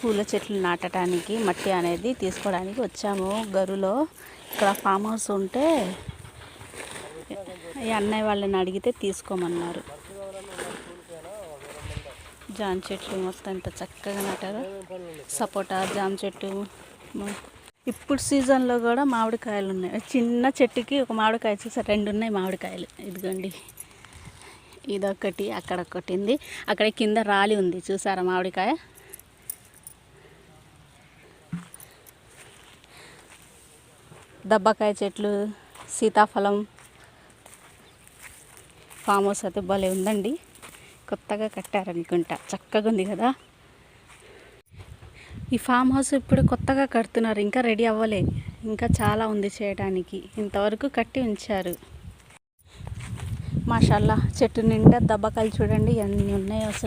పూల చెట్లు నాటడానికి మట్టి అనేది తీసుకోవడానికి వచ్చాము గరులో. ఇక్కడ ఫామ్ హౌస్ ఉంటే ఈ అన్నయ్య వాళ్ళని అడిగితే తీసుకోమన్నారు. జామ చెట్లు మొత్తం ఇంత చక్కగా నాటారు. సపోటా జామ చెట్టు. ఇప్పుడు సీజన్లో కూడా మామిడికాయలు ఉన్నాయి. చిన్న చెట్టుకి ఒక మామిడికాయ చూసారు, 2 ఉన్నాయి మామిడికాయలు. ఇదిగోండి, ఇదొకటి అక్కడ ఒకటి ఉంది. అక్కడ కింద రాలి ఉంది చూసారా మామిడికాయ. దబ్బకాయ చెట్లు, సీతాఫలం. ఫామ్ హౌస్ అయితే భలే ఉందండి. కొత్తగా కట్టారనుకుంటా, చక్కగా ఉంది కదా. ఈ ఫామ్ హౌస్ ఇప్పుడు కొత్తగా కడుతున్నారు, ఇంకా రెడీ అవ్వలే. ఇంకా చాలా ఉంది చేయడానికి. ఇంతవరకు కట్టి ఉంచారు. మాషాల్లా చెట్టు నిండా దబ్బకాయలు చూడండి ఎన్ని ఉన్నాయో అసలు.